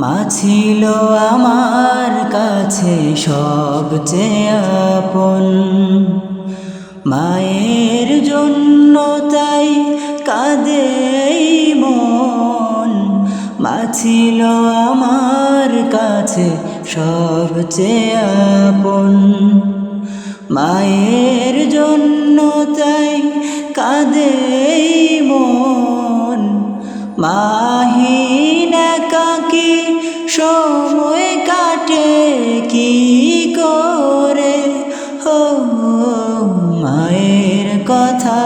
মা ছিল আমার কাছে সবচেয়ে আপন, মায়ের জন্য তাই কাঁদে এই মন। মা ছিল আমার কাছে সবচেয়ে আপন, মায়ের জন্য তাই কাঁদে এই মন। মাহীন একাকী সময় কাটে কি করে, ও মায়ের কথা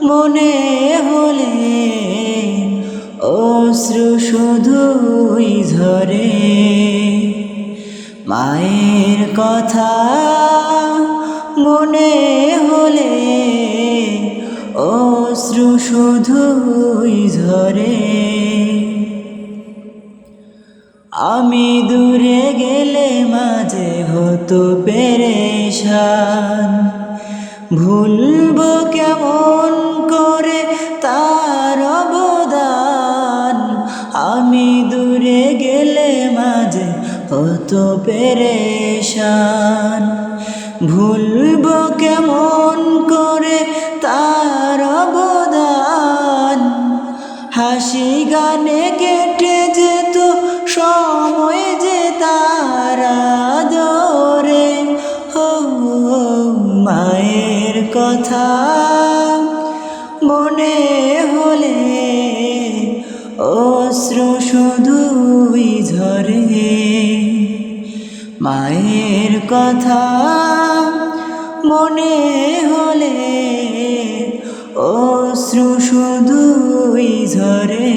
মনে হলে অশ্রু শুধুই ঝরে। মায়ের কথা মনে হলে অশ্রু শুধুই ঝরে। আমি দূরে গেলে মাঝে হতো পেরেশান, ভুলবো কেমন করে তার অবদান। আমি দূরে গেলে মাঝে হতো পেরেশান, ভুলবো কেমন করে তার অবদান। হাসি গানে কেটে যেত সময় যে তারা আদরে, ও মায়ের কথা মনে হলে অশ্রু শুধুই ঝরে। মায়ের কথা মনে হলে অশ্রু শুধুই ঝরে।